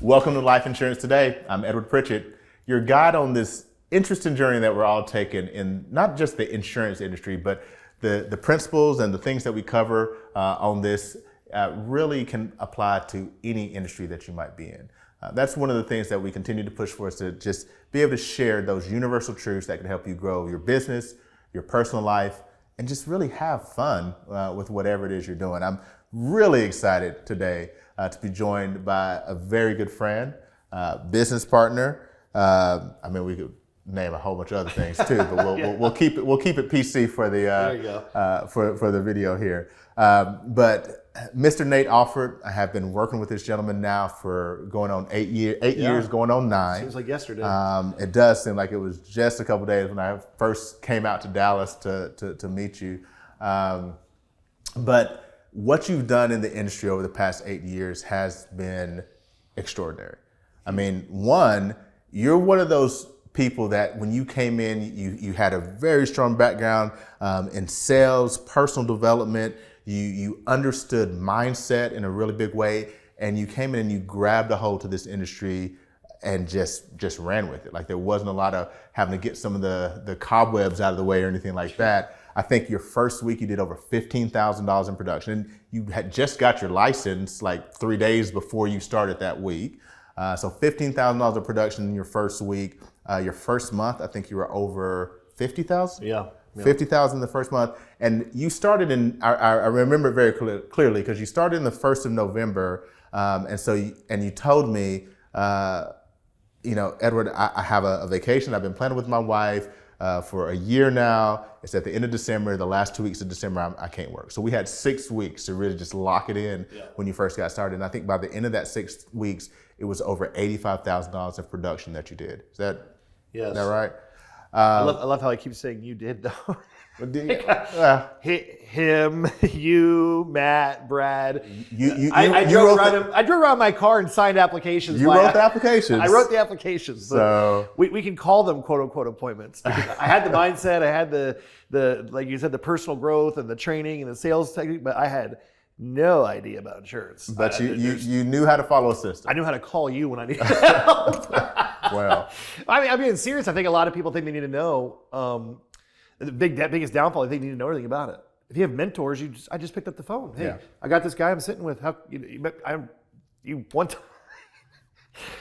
Welcome to Life Insurance Today. I'm Edward Pritchett, your guide on this interesting journey that we're all taking in not just the insurance industry, but the principles and the things that we cover on this really can apply to any industry that you might be in. That's one of the things that we continue to push for, is to just be able to share those universal truths that can help you grow your business, your personal life, and just really have fun with whatever it is you're doing. I'm really excited today to be joined by a very good friend, business partner. I mean, we could name a whole bunch of other things too, but we'll keep it PC for the for the video here. But Mr. Nate Auffort, I have been working with this gentleman now for going on 8 years, going on 9. Seems like yesterday. It does seem like it was just a couple days when I first came out to Dallas to meet you. But what you've done in the industry over the past 8 years has been extraordinary. I mean, one, you're one of those people that when you came in, you had a very strong background in sales, personal development. You understood mindset in a really big way, and you came in and you grabbed a hold to this industry and just ran with it. Like, there wasn't a lot of having to get some of the cobwebs out of the way or anything like that. I think your first week you did over $15,000 in production, and you had just got your license like 3 days before you started that week. So $15,000 of production in your first week. Your first month, I think you were over 50,000. Yeah. 50,000 the first month, and you started in. I remember it very clearly because you started in the 1st of November, and you told me, Edward, I have a vacation. I've been planning with my wife for a year now. It's at the end of December. The last 2 weeks of December, I can't work. So we had 6 weeks to really just lock it in when you first got started. And I think by the end of that 6 weeks, it was over $85,000 of production that you did. Is that right? I love how I keep saying you did, though. Him, you, Matt, Brad. I drove around my car and signed applications. You wrote the applications. I wrote the applications. So we can call them quote unquote appointments. I had the mindset. I had the like you said, the personal growth and the training and the sales technique, but I had no idea about insurance. But you knew how to follow a system. I knew how to call you when I needed help. Well, I'm being serious. I think a lot of people think they need to know. The biggest downfall, I think, they need to know everything about it. If you have mentors, I just picked up the phone. Hey, I got this guy I'm sitting with.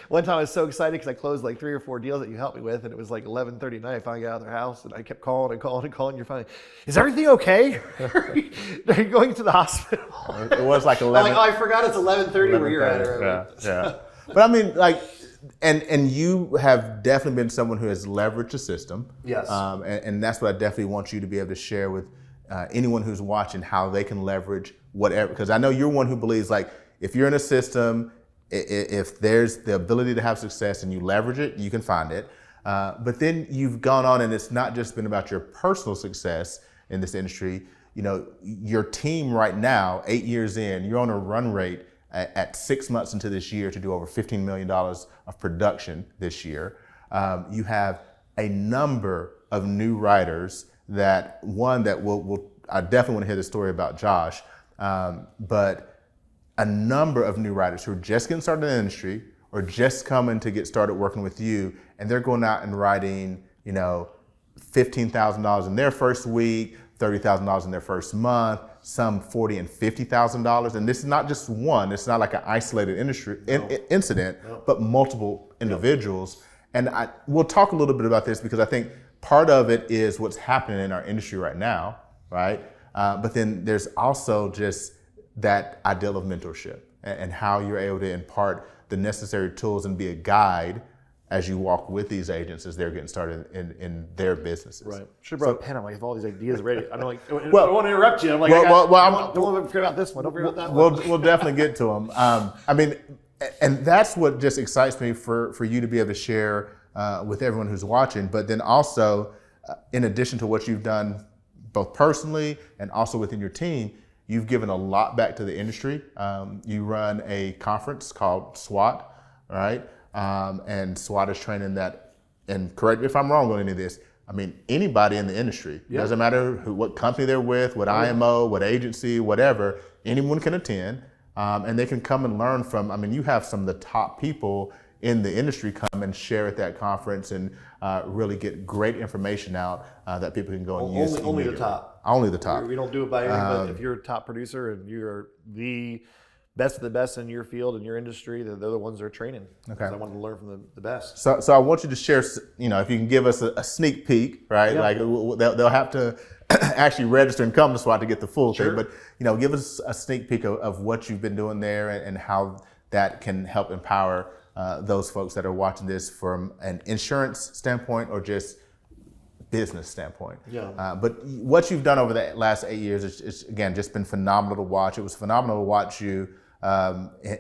One time I was so excited because I closed like 3 or 4 deals that you helped me with, and it was like 11:30 night. I finally got out of their house, and I kept calling and calling and calling. You're finally, is everything okay? Are you going to the hospital? It was like 11. I'm like, I forgot it's 11:30 where you're at. Yeah. But I mean, like, and you have definitely been someone who has leveraged the system. Yes. And that's what I definitely want you to be able to share with anyone who's watching, how they can leverage whatever. Because I know you're one who believes, like, if you're in a system, if there's the ability to have success and you leverage it, you can find it. But then you've gone on, and it's not just been about your personal success in this industry. You know, your team right now, 8 years in, you're on a run rate at 6 months into this year to do over $15 million of production this year. You have a number of new writers that I definitely want to hear the story about Josh, but a number of new writers who are just getting started in the industry or just coming to get started working with you, and they're going out and writing, $15,000 in their first week, $30,000 in their first month, some $40,000 and $50,000. And this is not just one. It's not like an isolated incident, but multiple individuals. And we'll talk a little bit about this because I think part of it is what's happening in our industry right now, right? But then there's also just that ideal of mentorship and how you're able to impart the necessary tools and be a guide as you walk with these agents as they're getting started in their businesses. Right. Should have brought a pen. I'm like, if all these ideas are ready, I don't want to interrupt you. I'm like, don't forget about this one. Don't forget about that one. We'll definitely get to them. I mean, and that's what just excites me for you to be able to share with everyone who's watching. But then also, in addition to what you've done, both personally and also within your team, you've given a lot back to the industry. You run a conference called SWAT, right? And SWAT is training that, and correct me if I'm wrong on any of this, I mean, anybody in the industry, doesn't matter what company they're with, what IMO, what agency, whatever, anyone can attend. and they can come and learn from, I mean, you have some of the top people in the industry come and share at that conference and really get great information out that people can go and use. Only the top. Only the top. We don't do it by anything, but if you're a top producer and you're the best of the best in your field, in your industry, they're the ones that are training. Okay. I want to learn from the best. So I want you to share, you know, if you can give us a sneak peek, right? Yeah. Like they'll have to actually register and come to SWAT to get the full Sure. thing. But, you know, give us a sneak peek of what you've been doing there and how that can help empower those folks that are watching this from an insurance standpoint or just business standpoint. Yeah. But what you've done over the last 8 years is again, just been phenomenal to watch. It was phenomenal to watch you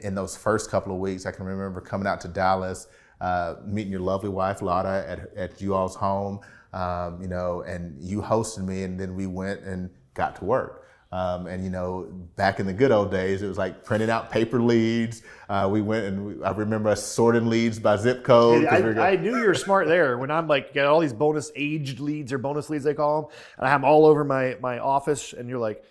in those first couple of weeks. I can remember coming out to Dallas, meeting your lovely wife, Lotta, at you all's home, you know, and you hosted me, and then we went and got to work. And, you know, back in the good old days, it was like printing out paper leads. We went and I remember us sorting leads by zip code. I knew you were smart there when I'm like, got all these bonus aged leads or bonus leads, they call them. And I have them all over my office. And you're like,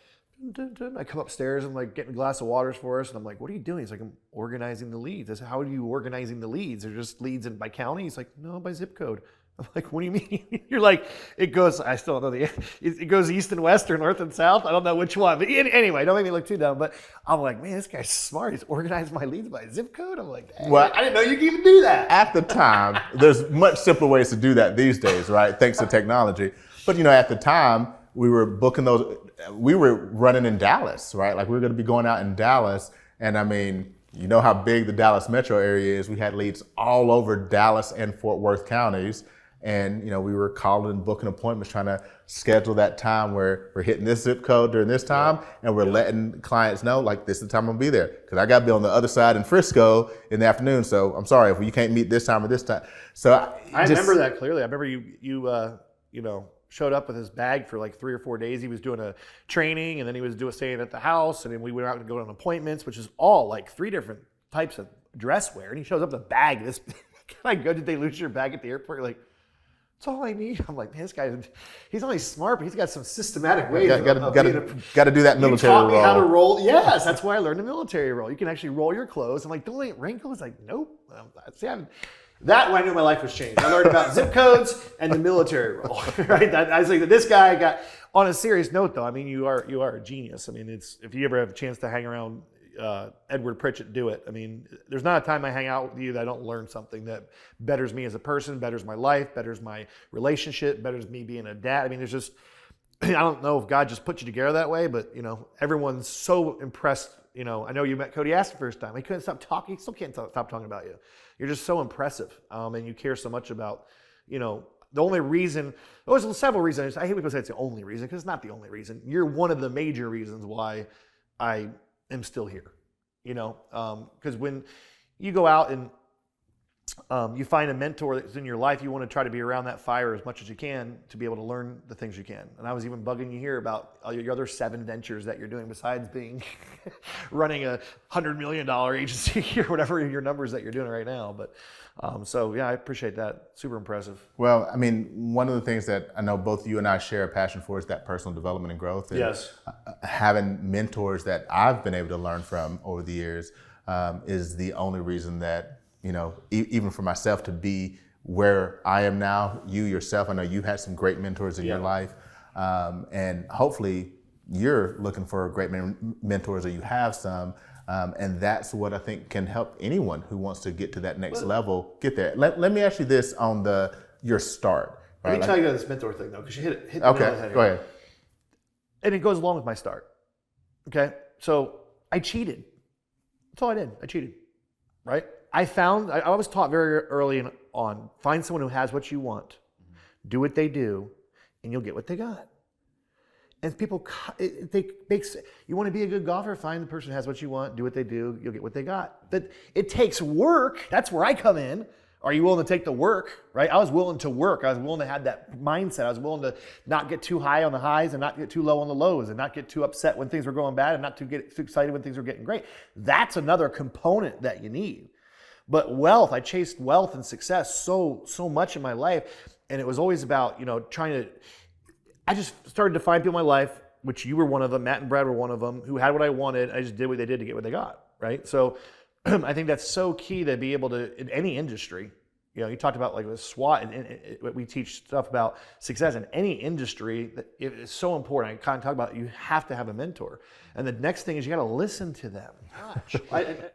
dun, dun. I come upstairs and like getting a glass of waters for us. And I'm like, what are you doing? He's like, I'm organizing the leads. I said, how are you organizing the leads? They're just leads by county? He's like, no, by zip code. I'm like, what do you mean? You're like, it goes, I still don't know it goes east and west or north and south. I don't know which one. But anyway, don't make me look too dumb. But I'm like, man, this guy's smart. He's organized my leads by zip code. I'm like, hey, well, I didn't know you could even do that. At the time, there's much simpler ways to do that these days, right? Thanks to technology. But, you know, at the time, we were booking those, we were running in Dallas, right? Like we were going to be going out in Dallas. And I mean, you know how big the Dallas metro area is. We had leads all over Dallas and Fort Worth counties. And, you know, we were calling and booking appointments, trying to schedule that time where we're hitting this zip code during this time. And we're letting clients know, like, this is the time I'm gonna be there. Because I got to be on the other side in Frisco in the afternoon. So I'm sorry if you can't meet this time or this time. So I remember that clearly. I remember you know, showed up with his bag for like 3 or 4 days. He was doing a training, and then he was staying at the house. And then we went out and go on appointments, which is all like 3 different types of dress wear. And he shows up with a bag. This, can I go? Did they lose your bag at the airport? You're like, that's all I need. I'm like, man, this guy, he's only smart, but he's got some systematic ways. Got to do that military role. You taught me role. how to roll. Yes, that's why I learned the military role. You can actually roll your clothes. I'm like, don't let it wrinkle. It's like, nope. See, that when I knew my life was changed. I learned about zip codes and the military role. Right? I was like, this guy got. On a serious note, though, I mean, you are a genius. I mean, it's if you ever have a chance to hang around Edward Pritchett, do it. I mean, there's not a time I hang out with you that I don't learn something that betters me as a person, betters my life, betters my relationship, betters me being a dad. I mean, there's just, I don't know if God just put you together that way, but, you know, everyone's so impressed. You know, I know you met Cody Ask the first time. He couldn't stop talking. He still can't stop talking about you. You're just so impressive. And you care so much about, you know, the only reason, there's several reasons. I hate when people say it's the only reason, because it's not the only reason. You're one of the major reasons why I am still here, you know, because when you go out and you find a mentor that's in your life, you want to try to be around that fire as much as you can to be able to learn the things you can. And I was even bugging you here about your other 7 ventures that you're doing besides being running a $100 million agency or whatever your numbers that you're doing right now. But so yeah, I appreciate that. Super impressive. Well, I mean, one of the things that I know both you and I share a passion for is that personal development and growth. And yes. Having mentors that I've been able to learn from over the years is the only reason that, you know, even for myself to be where I am now, you yourself, I know you had some great mentors in your life. And hopefully you're looking for great mentors, or you have some. And that's what I think can help anyone who wants to get to that next level get there. Let me ask you this on your start. Right? Let me tell you about this mentor thing, though, because you hit the okay, nail on the head. Go ahead. And it goes along with my start. Okay, so I cheated. That's all I did. I cheated, right? I was taught very early on, find someone who has what you want, do what they do, and you'll get what they got. And people, you want to be a good golfer, find the person who has what you want, do what they do, you'll get what they got. But it takes work. That's where I come in. Are you willing to take the work, right? I was willing to work. I was willing to have that mindset. I was willing to not get too high on the highs and not get too low on the lows, and not get too upset when things were going bad and not to get too excited when things were getting great. That's another component that you need. But wealth, I chased wealth and success so much in my life. And it was always about, you know, I just started to find people in my life which you were one of them, Matt and Brad were one of them, who had what I wanted. I just did what they did to get what they got, right? So I think that's so key to be able to, in any industry, you talked about like with SWAT, and we teach stuff about success in any industry. It is so important. I kind of talk about you have to have a mentor. And the next thing is you got to listen to them.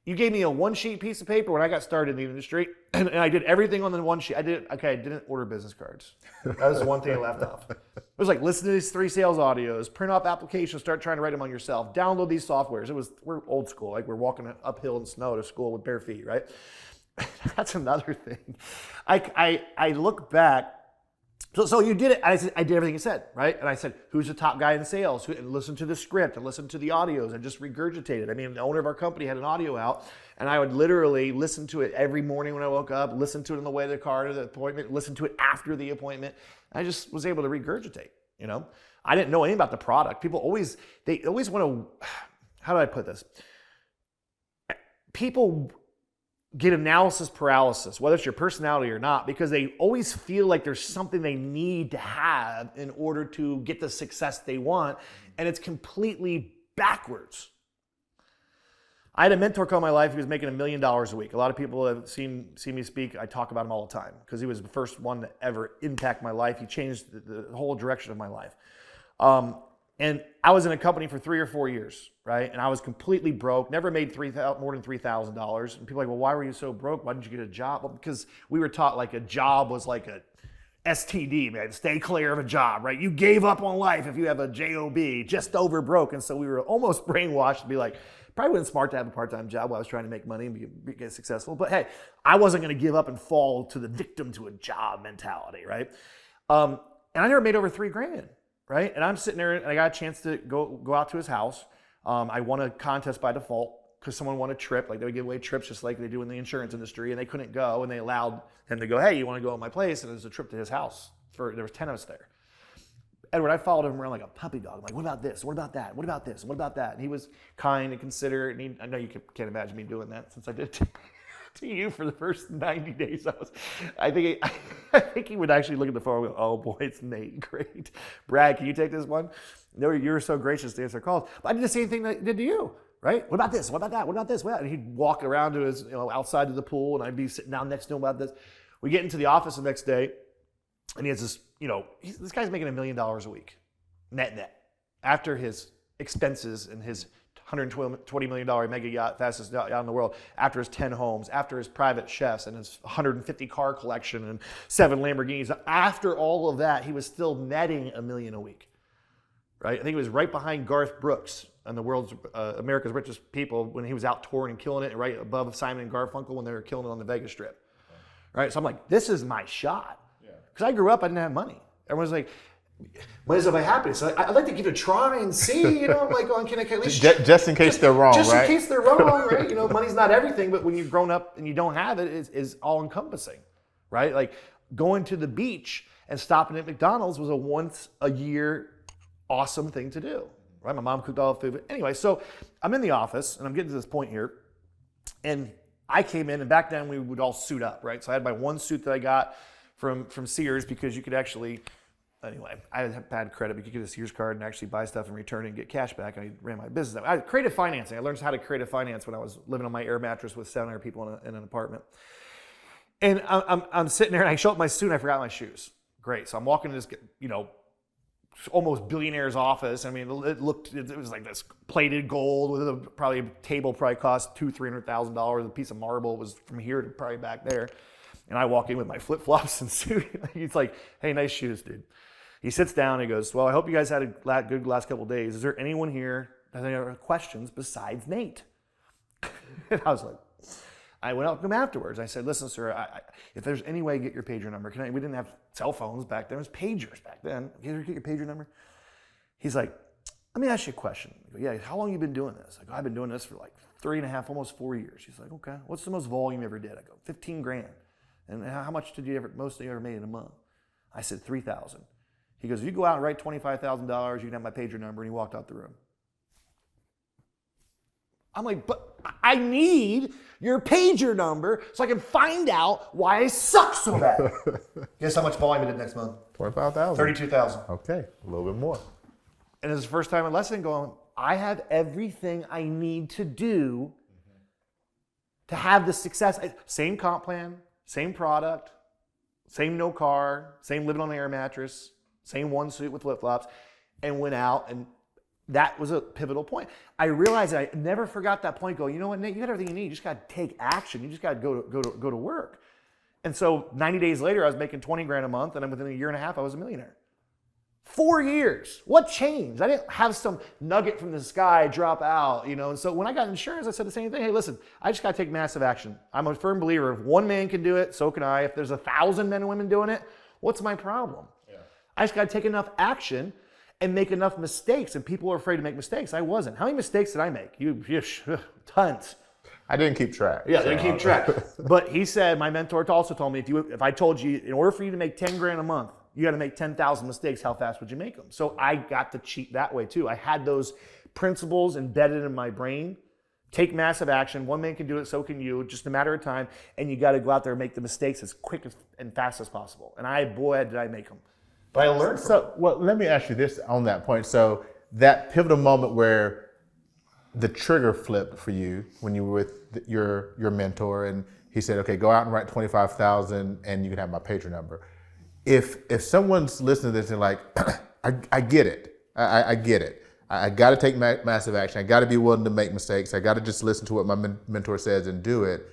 You gave me a one-sheet piece of paper when I got started in the industry, and I did everything on the one sheet. I didn't order business cards. That was the one thing I left off. It was like, listen to these 3 sales audios, print off applications, start trying to write them on yourself, download these softwares. We're old school. Like we're walking uphill in snow to school with bare feet, right? That's another thing. I look back. So you did it. I did everything you said, right? And I said, who's the top guy in sales? And listen to the script and listen to the audios and just regurgitate it. I mean, the owner of our company had an audio out, and I would literally listen to it every morning when I woke up, listen to it on the way to the car to the appointment, listen to it after the appointment. I just was able to regurgitate, I didn't know anything about the product. People always want to, how do I put this? People get analysis paralysis, whether it's your personality or not, because they always feel like there's something they need to have in order to get the success they want, and it's completely backwards. I had a mentor call my life. He was making $1 million a week. A lot of people have seen me speak. I talk about him all the time because he was the first one to ever impact my life. He changed the whole direction of my life. And I was in a company for 3 or 4 years, right? And I was completely broke, never made more than $3,000. And people are like, well, why were you so broke? Why didn't you get a job? Well, because we were taught like a job was like a STD, man. Stay clear of a job, right? You gave up on life if you have a job, just over broke. And so we were almost brainwashed to be like, probably wasn't smart to have a part-time job while I was trying to make money and get successful. But hey, I wasn't going to give up and fall to the victim to a job mentality, right? And I never made over $3,000. Right? And I'm sitting there and I got a chance to go out to his house. I won a contest by default because someone won a trip. Like they would give away trips just like they do in the insurance industry, and they couldn't go, and they allowed him to go, hey, you want to go to my place? And it was a trip to his house. There was 10 of us there. Edward, I followed him around like a puppy dog. I'm like, what about this? What about that? What about this? What about that? And he was kind and considerate. And I know you can't imagine me doing that since I did to you for the first 90 days. I think he would actually look at the phone and go, oh boy, it's Nate, great. Brad, can you take this one? No, you were so gracious to answer calls. But I did the same thing that I did to you, right? What about this? What about that? What about this? And he'd walk around to his, outside of the pool, and I'd be sitting down next to him about this. We get into the office the next day, and he has this, this guy's making $1 million a week, net, after his expenses and his $120 million mega yacht, fastest yacht in the world, after his 10 homes, after his private chefs and his 150 car collection and 7 Lamborghinis. After all of that, he was still netting $1 million a week, right? I think he was right behind Garth Brooks and the world's, America's richest people when he was out touring and killing it, right above Simon and Garfunkel when they were killing it on the Vegas Strip, right? So I'm like, this is my shot. Because I grew up, I didn't have money. Everyone's like, when is it my happiness? So I'd like to give it a try and see, I'm like, can I at least... Just in case they're wrong, just right? Just in case they're wrong, right? Money's not everything, but when you've grown up and you don't have it, is all-encompassing, right? Like, going to the beach and stopping at McDonald's was a once-a-year awesome thing to do, right? My mom cooked all the food. But anyway, so I'm in the office, and I'm getting to this point here, and I came in, and back then we would all suit up, right? So I had my one suit that I got from Sears because you could actually... Anyway, I had bad credit, but you could get a Sears card and actually buy stuff and return it and get cash back. I ran my business. I had creative financing. I learned how to creative finance when I was living on my air mattress with 700 people in an apartment. And I'm sitting there and I show up my suit and I forgot my shoes. Great. So I'm walking to this, almost billionaire's office. I mean, it was like this plated gold with probably a table probably cost $200,000-$300,000. A piece of marble was from here to probably back there. And I walk in with my flip-flops and suit. He's like, hey, nice shoes, dude. He sits down and he goes, well, I hope you guys had a good last couple of days. Is there anyone here that has any other questions besides Nate? And I was like, I went up to him afterwards. I said, listen, sir, if there's any way to get your pager number, we didn't have cell phones back then. It was pagers back then. Can you get your pager number? He's like, let me ask you a question. I go, yeah, how long have you been doing this? I go, I've been doing this for like 3.5, almost 4 years. He's like, okay, what's the most volume you ever did? I go, $15,000. And how much did you most you ever made in a month? I said, $3,000. He goes, if you go out and write $25,000, you can have my pager number. And he walked out the room. I'm like, but I need your pager number so I can find out why I suck so bad. Guess how much volume I did next month? 25,000. 32,000. Okay, a little bit more. And it's the first time in lesson going, I have everything I need to do to have the success. Same comp plan, same product, same no car, same living on an air mattress, same one suit with flip-flops, and went out, and that was a pivotal point. I realized that I never forgot that point. Go, you know what, Nate, you got everything you need. You just got to take action. You just got to go to work. And so 90 days later, I was making 20 grand a month, and then within a year and a half, I was a millionaire. 4 years. What changed? I didn't have some nugget from the sky drop out, you know. And so when I got insurance, I said the same thing. Hey, listen, I just got to take massive action. I'm a firm believer. If one man can do it, so can I. If there's 1,000 men and women doing it, what's my problem? Yeah. I just got to take enough action and make enough mistakes. And people are afraid to make mistakes. I wasn't. How many mistakes did I make? Tons. I didn't keep track. Yeah, I didn't keep track. But he said, my mentor also told me, if I told you, in order for you to make 10 grand a month, you got to make 10,000 mistakes. How fast would you make them? So I got to cheat that way too. I had those principles embedded in my brain. Take massive action. One man can do it, so can you. Just a matter of time. And you got to go out there and make the mistakes as quick and fast as possible. And boy, did I make them. But I learned. So, well, let me ask you this on that point. So that pivotal moment where the trigger flipped for you when you were with your mentor, and he said, "Okay, go out and write 25,000, and you can have my pager number." If someone's listening to this and like, I get it, I get it. I got to take massive action. I got to be willing to make mistakes. I got to just listen to what my mentor says and do it.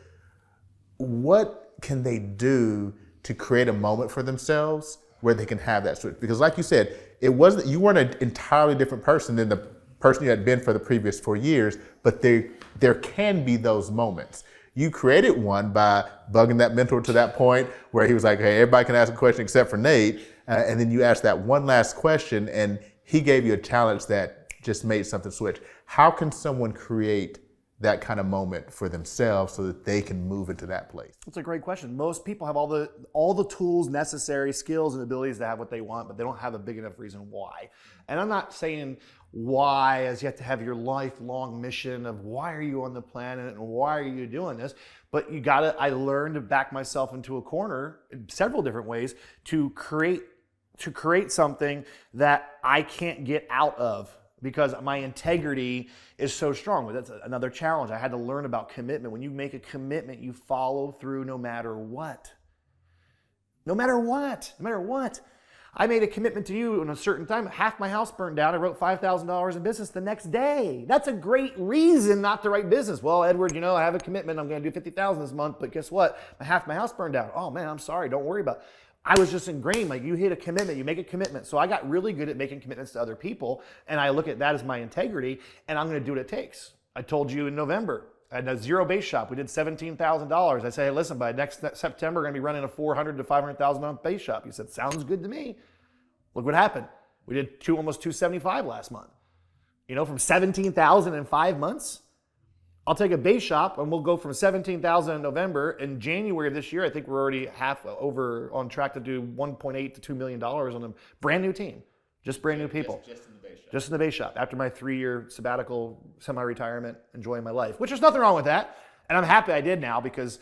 What can they do to create a moment for themselves where they can have that switch? Because like you said, you weren't an entirely different person than the person you had been for the previous 4 years, but there can be those moments. You created one by bugging that mentor to that point where he was like, hey, everybody can ask a question except for Nate. And then you asked that one last question and he gave you a challenge that just made something switch. How can someone create that kind of moment for themselves so that they can move into that place? That's a great question. Most people have all the tools necessary, skills and abilities to have what they want, but they don't have a big enough reason why. And I'm not saying why as you have to have your lifelong mission of why are you on the planet and why are you doing this, but I learned to back myself into a corner in several different ways to create something that I can't get out of because my integrity is so strong. That's another challenge. I had to learn about commitment. When you make a commitment, you follow through no matter what. No matter what. No matter what. I made a commitment to you in a certain time. Half my house burned down. I wrote $5,000 in business the next day. That's a great reason not to write business. Well, Edward, I have a commitment. I'm going to do $50,000 this month, but guess what? Half my house burned down. Oh man, I'm sorry. Don't worry about it. I was just ingrained. Like you hit a commitment, you make a commitment. So I got really good at making commitments to other people, and I look at that as my integrity, and I'm going to do what it takes. I told you in November. I had a zero base shop. We did $17,000. I say, hey, listen, by next September, we're going to be running a $400,000 to $500,000 base shop. He said, sounds good to me. Look what happened. We did almost 275 last month. From 17,000 in 5 months. I'll take a base shop and we'll go from 17,000 in November. In January of this year, I think we're already half over on track to do $1.8 to $2 million on a brand new team. Just brand new people. Just in the base shop. Just in the base shop. After my 3-year sabbatical, semi-retirement, enjoying my life, which there's nothing wrong with that. And I'm happy I did now because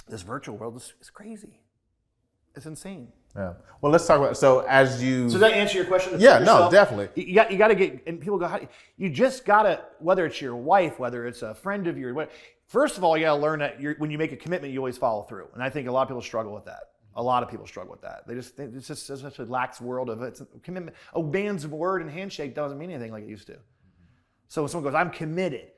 this virtual world is crazy. It's insane. Yeah. Well, let's talk about, so does that answer your question? Yeah, no, definitely. You got to get, and people go, you just got to, whether it's your wife, whether it's a friend of yours, first of all, you got to learn that when you make a commitment, you always follow through. And I think a lot of people struggle with that. A lot of people struggle with that. It's just such a lax world of it's a commitment. A man's word and handshake doesn't mean anything like it used to. So when someone goes, I'm committed.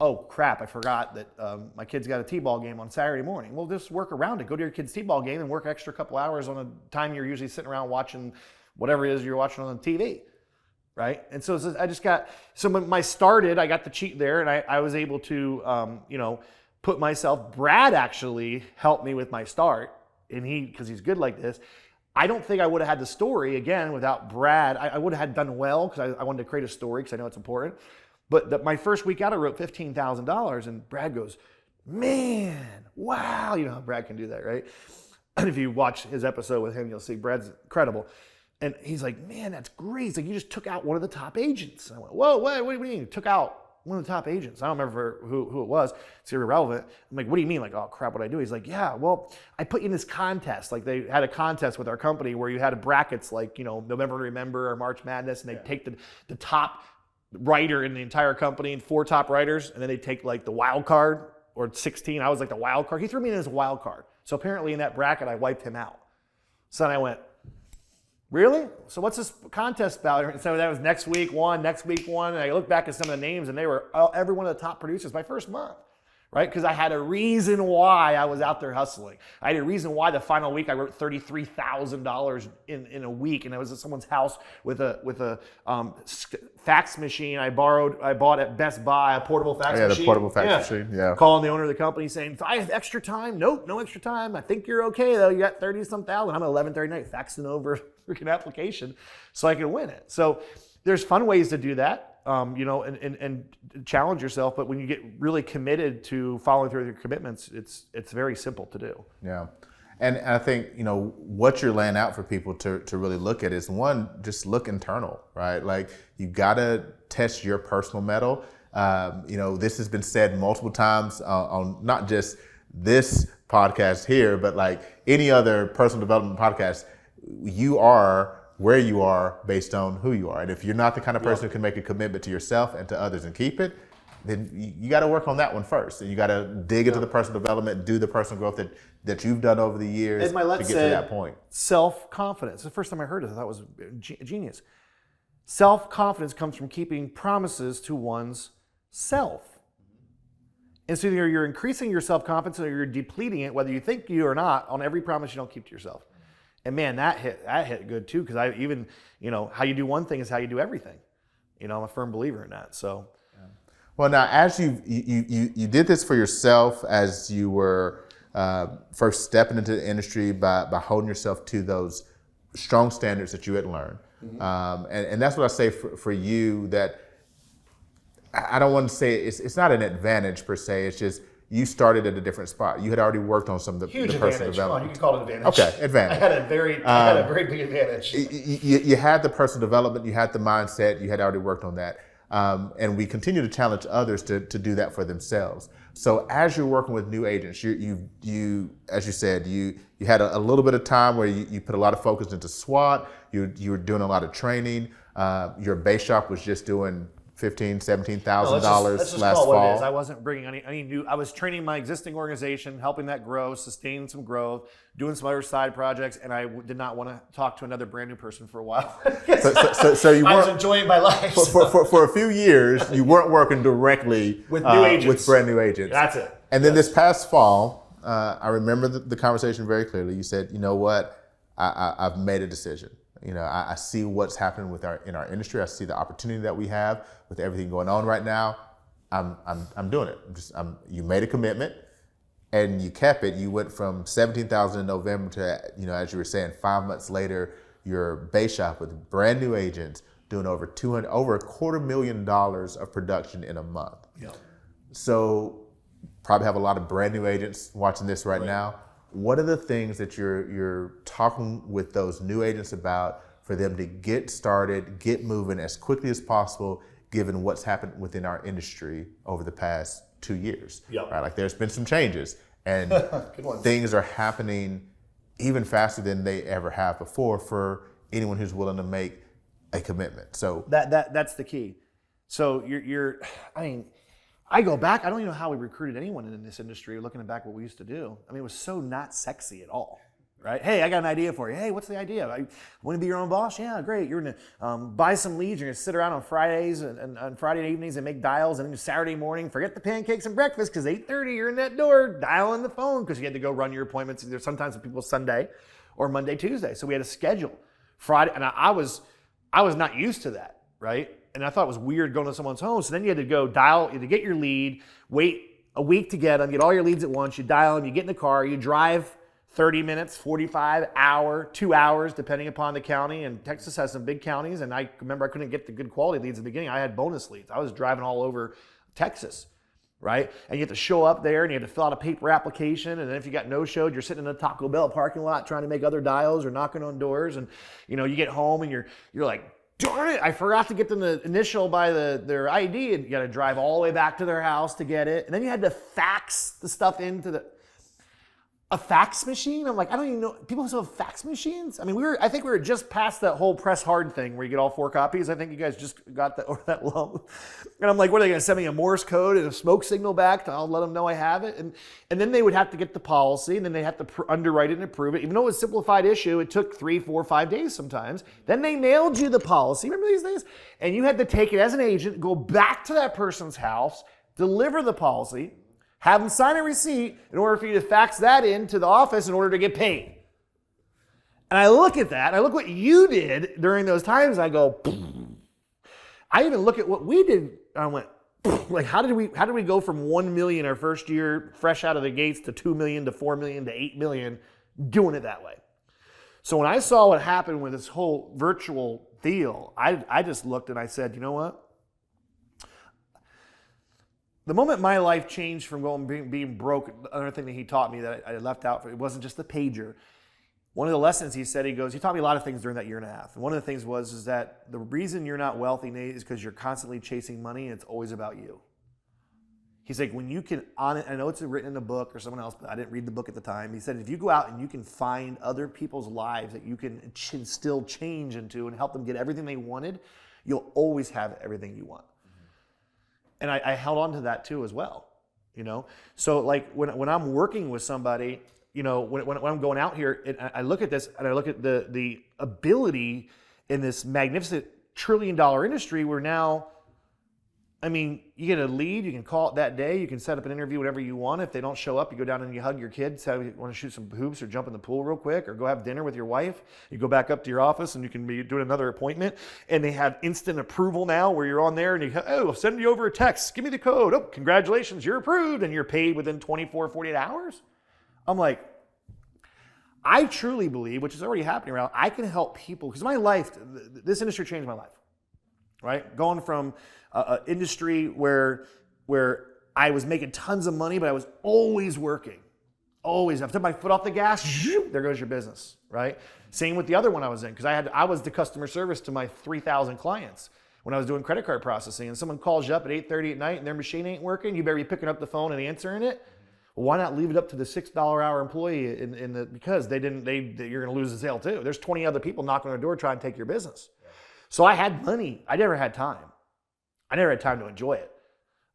Oh crap, I forgot that my kid's got a t-ball game on Saturday morning. Well, just work around it. Go to your kid's t-ball game and work extra couple hours on a time you're usually sitting around watching whatever it is you're watching on the TV, right? And so when I started, I got the cheat there, and I was able to, put myself. Brad actually helped me with my start, and because he's good like this. I don't think I would have had the story again without Brad. I would have done well because I wanted to create a story because I know it's important. But my first week out, I wrote $15,000, and Brad goes, man, wow. You know how Brad can do that, right? And if you watch his episode with him, you'll see Brad's incredible. And he's like, man, that's great. He's like, you just took out one of the top agents. And I went, whoa, what do you mean? Took out one of the top agents. I don't remember who it was. It's irrelevant. I'm like, what do you mean? Like, oh crap, what I do? He's like, yeah, well, I put you in this contest. Like they had a contest with our company where you had brackets like, November to Remember or March Madness, and they take the top writer in the entire company and 4 top writers, and then they take like the wild card or 16. I was like the wild card. He threw me in as a wild card. So apparently in that bracket, I wiped him out. So then I went, really? So what's this contest about? And so that was next week one. And I look back at some of the names, and they were every one of the top producers my first month, right? Because I had a reason why I was out there hustling. I had a reason why the final week I wrote $33,000 in a week, and I was at someone's house with a fax machine I bought at Best Buy, a portable fax machine. Yeah, the portable fax machine. Yeah. Calling the owner of the company saying, I have extra time. Nope, no extra time. I think you're okay though. You got 30-some thousand. I'm at 11:30 night faxing over freaking application so I can win it. So there's fun ways to do that, and challenge yourself. But when you get really committed to following through with your commitments, it's very simple to do. Yeah. And I think, what you're laying out for people to really look at is, one, just look internal, right? Like you gotta test your personal mettle. This has been said multiple times on not just this podcast here, but like any other personal development podcast. You are where you are based on who you are. And if you're not the kind of person who can make a commitment to yourself and to others and keep it, then you got to work on that one first. And you got to dig into the personal development, do the personal growth that you've done over the years to get to that point. Self-confidence. The first time I heard it, I thought it was genius. Self-confidence comes from keeping promises to one's self. And so either you're increasing your self-confidence or you're depleting it, whether you think you or not, on every promise you don't keep to yourself. And man, that hit good too, because I even, how you do one thing is how you do everything. I'm a firm believer in that. So, well, now as you did this for yourself as you were first stepping into the industry by holding yourself to those strong standards that you had learned, and that's what I say for you. That I don't want to say it's not an advantage per se. It's just you started at a different spot. You had already worked on some of the personal development. You can call it advantage. Okay, advantage. I had a very big advantage. You had the personal development, you had the mindset, you had already worked on that. And we continue to challenge others to do that for themselves. So as you're working with new agents, you as you said, you had a little bit of time where you put a lot of focus into SWAT. You were doing a lot of training. Your base shop was just doing $15,000, $17,000 last fall. What it is. I wasn't bringing any new. I was training my existing organization, helping that grow, sustaining some growth, doing some other side projects, and I did not want to talk to another brand new person for a while. So you weren't, I was enjoying my life. For a few years, you weren't working directly with new agents. With brand new agents. That's it. And then this past fall, I remember the conversation very clearly. You said, you know what, I've made a decision. I see what's happening in our industry. I see the opportunity that we have with everything going on right now. I'm doing it. You made a commitment, and you kept it. You went from $17,000 in November to, as you were saying, 5 months later, your base shop with brand new agents doing over $250,000 of production in a month. Yeah. So probably have a lot of brand new agents watching this right now. What are the things that you're talking with those new agents about for them to get started, get moving as quickly as possible, given what's happened within our industry over the past 2 years? Yep. Right? Like there's been some changes, and things are happening even faster than they ever have before for anyone who's willing to make a commitment. So that's the key. So I go back, I don't even know how we recruited anyone in this industry, looking back what we used to do. I mean, it was so not sexy at all, right? Hey, I got an idea for you. Hey, what's the idea? I want to be your own boss? Yeah, great. You're going to buy some leads. You're going to sit around on Fridays and on Friday evenings and make dials. And then Saturday morning, forget the pancakes and breakfast because 8:30 you're in that door dialing the phone because you had to go run your appointments either sometimes with people Sunday or Monday, Tuesday. So we had a schedule. Friday, and I was not used to that, right? And I thought it was weird going to someone's home. So then you had to go dial, you had to get your lead, wait a week to get them, get all your leads at once, you dial them, you get in the car, you drive 30 minutes, 45, hour, 2 hours, depending upon the county. And Texas has some big counties. And I remember I couldn't get the good quality leads at the beginning. I had bonus leads. I was driving all over Texas, right? And you have to show up there and you have to fill out a paper application. And then if you got no-showed, you're sitting in a Taco Bell parking lot trying to make other dials or knocking on doors. And, you get home and you're like darn it, I forgot to get them the initial by their ID, and you got to drive all the way back to their house to get it. And then you had to fax the stuff into a fax machine. I'm like, I don't even know. People still have fax machines? I mean, I think we were just past that whole press hard thing where you get all 4 copies. I think you guys just got that over that low. And I'm like, what are they going to send me a Morse code and a smoke signal back? I'll let them know I have it. And then they would have to get the policy, and then they have to underwrite it and approve it. Even though it was a simplified issue, it took 3, 4, 5 days sometimes. Then they mailed you the policy. Remember these days? And you had to take it as an agent, go back to that person's house, deliver the policy, have them sign a receipt in order for you to fax that in to the office in order to get paid. And I look at that, and I look what you did during those times, and I go, I even look at what we did, and I went, like, how did we go from 1 million our first year, fresh out of the gates, to 2 million, to 4 million, to 8 million, doing it that way? So when I saw what happened with this whole virtual deal, I just looked and I said, you know what? The moment my life changed from being broke, another thing that he taught me that I left out, it wasn't just the pager. One of the lessons he said, he taught me a lot of things during that year and a half. And one of the things is that the reason you're not wealthy, Nate, is because you're constantly chasing money and it's always about you. He's like, when you can, I know it's written in a book or someone else, but I didn't read the book at the time. He said, if you go out and you can find other people's lives that you can still change into and help them get everything they wanted, you'll always have everything you want. And I held on to that too as well, you know? So like when I'm working with somebody, you know, when I'm going out here, and I look at this and I look at the ability in this magnificent $1 trillion industry where now, I mean, you get a lead, you can call it that day, you can set up an interview whenever you want. If they don't show up, you go down and you hug your kid, say you want to shoot some hoops or jump in the pool real quick or go have dinner with your wife. You go back up to your office and you can be doing another appointment. And they have instant approval now where you're on there and I'll send you over a text. Give me the code. Oh, congratulations, you're approved. And you're paid within 24, 48 hours. I'm like, I truly believe, which is already happening around, I can help people because my life, this industry changed my life, right? Going from an industry where I was making tons of money, but I was always working. Always. If I took my foot off the gas, there goes your business, right? Same with the other one I was in, because I was the customer service to my 3,000 clients when I was doing credit card processing. And someone calls you up at 8:30 at night and their machine ain't working, you better be picking up the phone and answering it. Well, why not leave it up to the $6 hour employee because you're going to lose the sale too. There's 20 other people knocking on the door trying to take your business. So I had money. I never had time. I never had time to enjoy it.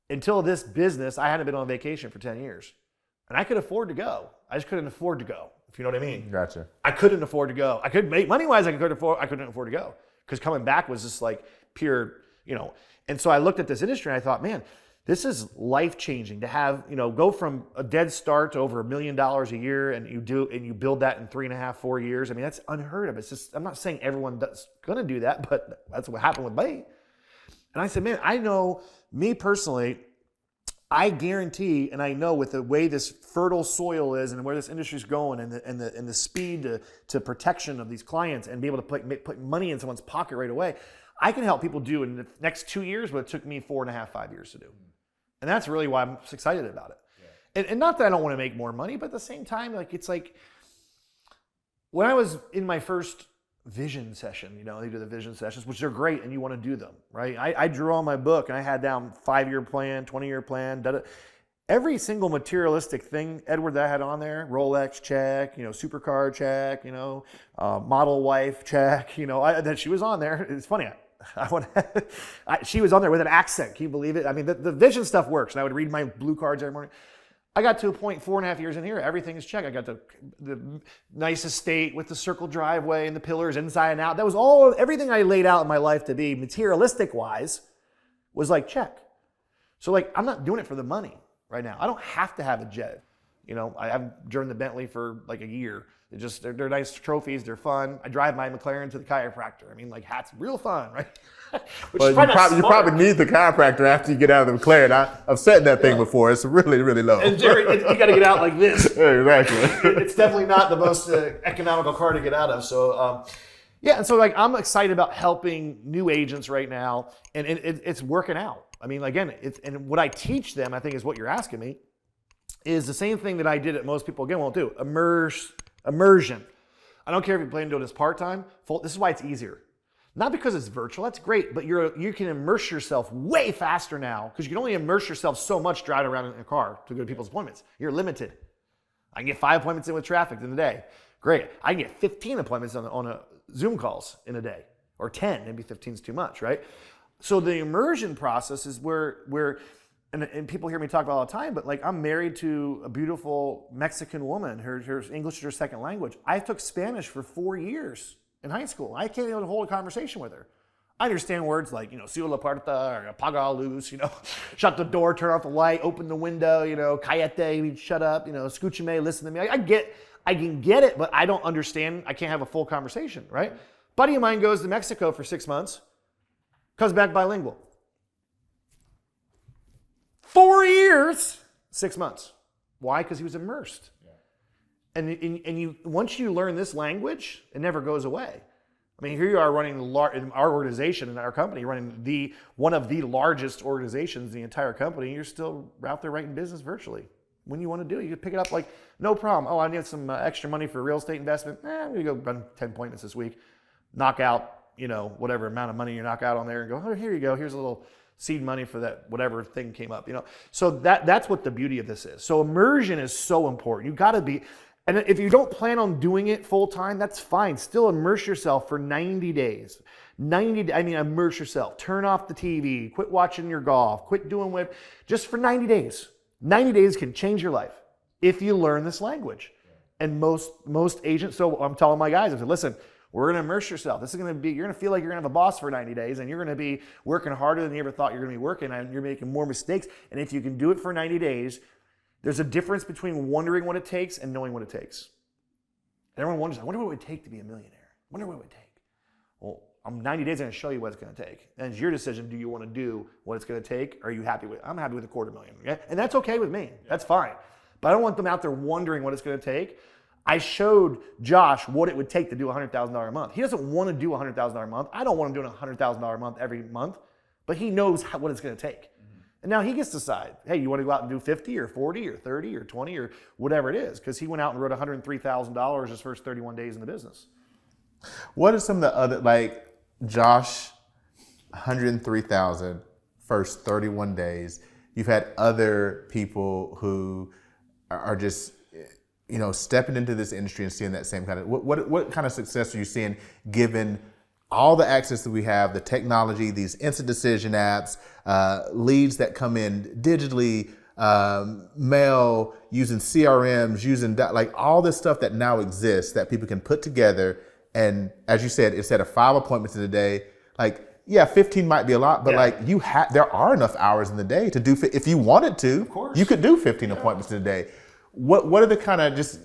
Until this business, I hadn't been on vacation for 10 years. And I could afford to go. I just couldn't afford to go, if you know what I mean. Gotcha. I couldn't afford to go. I could make money-wise, I couldn't afford to go. Because coming back was just like pure, you know. And so I looked at this industry and I thought, man, this is life-changing to have, you know, go from a dead start to over $1 million a year and you build that in 3.5, 4 years. I mean, that's unheard of. It's just, I'm not saying everyone's gonna do that, but that's what happened with me. And I said, man, I know, me personally, I guarantee, and I know with the way this fertile soil is and where this industry is going and the speed to protection of these clients and be able to put money in someone's pocket right away, I can help people do in the next 2 years what it took me 4.5, 5 years to do. And that's really why I'm excited about it. Yeah. And not that I don't want to make more money, but at the same time, like it's like when I was in my first vision session, you know, they do the vision sessions, which are great and you want to do them, right? I drew on my book and I had down 5-year plan, 20-year plan, every single materialistic thing, Edward, that I had on there, Rolex check, you know, supercar check, you know, model wife check, you know, that she was on there. It's funny. She was on there with an accent. Can you believe it? I mean, the vision stuff works. And I would read my blue cards every morning. I got to a point 4.5 years in here, everything is checked. I got the nice estate with the circle driveway and the pillars inside and out. That was everything I laid out in my life to be materialistic wise was like check. So like, I'm not doing it for the money right now. I don't have to have a jet. You know, I haven't driven the Bentley for like a year. They're nice trophies. They're fun. I drive my McLaren to the chiropractor. I mean, like, that's real fun, right? Well, you probably need the chiropractor after you get out of the McLaren. I've sat in that thing before. It's really, really low. And Jerry, you got to get out like this. Yeah, exactly. It's definitely not the most economical car to get out of. So, yeah, and so like I'm excited about helping new agents right now, and it's working out. I mean, again, and what I teach them, I think, is what you're asking me, is the same thing that I did at most people again won't do. Immersion. I don't care if you plan to do this part-time. This is why it's easier. Not because it's virtual, that's great, but you can immerse yourself way faster now because you can only immerse yourself so much driving around in a car to go to people's appointments. You're limited. I can get 5 appointments in with traffic in a day. Great. I can get 15 appointments on a Zoom calls in a day, or 10. Maybe 15 is too much, right? So the immersion process is where and people hear me talk about all the time, but like I'm married to a beautiful Mexican woman. Her English is her second language. I took Spanish for 4 years in high school. I can't even hold a conversation with her. I understand words like, cierra la puerta or apaga la luz, shut the door, turn off the light, open the window, cállate, shut up, escúchame, listen to me. I can get it, but I don't understand. I can't have a full conversation, right? Buddy of mine goes to Mexico for 6 months, comes back bilingual. 4 years, 6 months. Why? Because he was immersed. And once you learn this language, it never goes away. I mean, here you are running in our organization, in our company, running one of the largest organizations in the entire company, and you're still out there writing business virtually. When you want to do it, you can pick it up like, no problem. Oh, I need some extra money for real estate investment. I'm going to go run 10 appointments this week. Knock out, whatever amount of money you knock out on there and go, oh, here you go. Here's a little seed money for that whatever thing came up. So that's what the beauty of this is. So immersion is so important. You got to be... And if you don't plan on doing it full time, that's fine. Still immerse yourself for 90 days. Immerse yourself. Turn off the TV. Quit watching your golf. Quit doing what, just for 90 days. 90 days can change your life if you learn this language. And most agents, so I'm telling my guys, I said, listen, we're going to immerse yourself. This is going to be, you're going to feel like you're going to have a boss for 90 days and you're going to be working harder than you ever thought you're going to be working, and you're making more mistakes. And if you can do it for 90 days, there's a difference between wondering what it takes and knowing what it takes. And everyone wonders, I wonder what it would take to be a millionaire. I wonder what it would take. Well, I'm 90 days going to show you what it's going to take. And it's your decision. Do you want to do what it's going to take? Are you happy with it? I'm happy with $250,000. Okay? And that's okay with me. That's fine. But I don't want them out there wondering what it's going to take. I showed Josh what it would take to do $100,000 a month. He doesn't want to do $100,000 a month. I don't want him doing $100,000 a month every month. But he knows what it's going to take. And now he gets to decide, hey, you want to go out and do 50 or 40 or 30 or 20 or whatever it is, because he went out and wrote $103,000 his first 31 days in the business. What are some of the other, like Josh, 103,000 first 31 days. You've had other people who are just, stepping into this industry and seeing that same kind of, what kind of success are you seeing given all the access that we have, the technology, these instant decision apps, leads that come in digitally, mail, using CRMs, using like all this stuff that now exists that people can put together. And as you said, instead of 5 appointments in a day, like, yeah, 15 might be a lot, but like there are enough hours in the day to do, if you wanted to, of course, you could do 15 appointments in a day. What are the kind of, just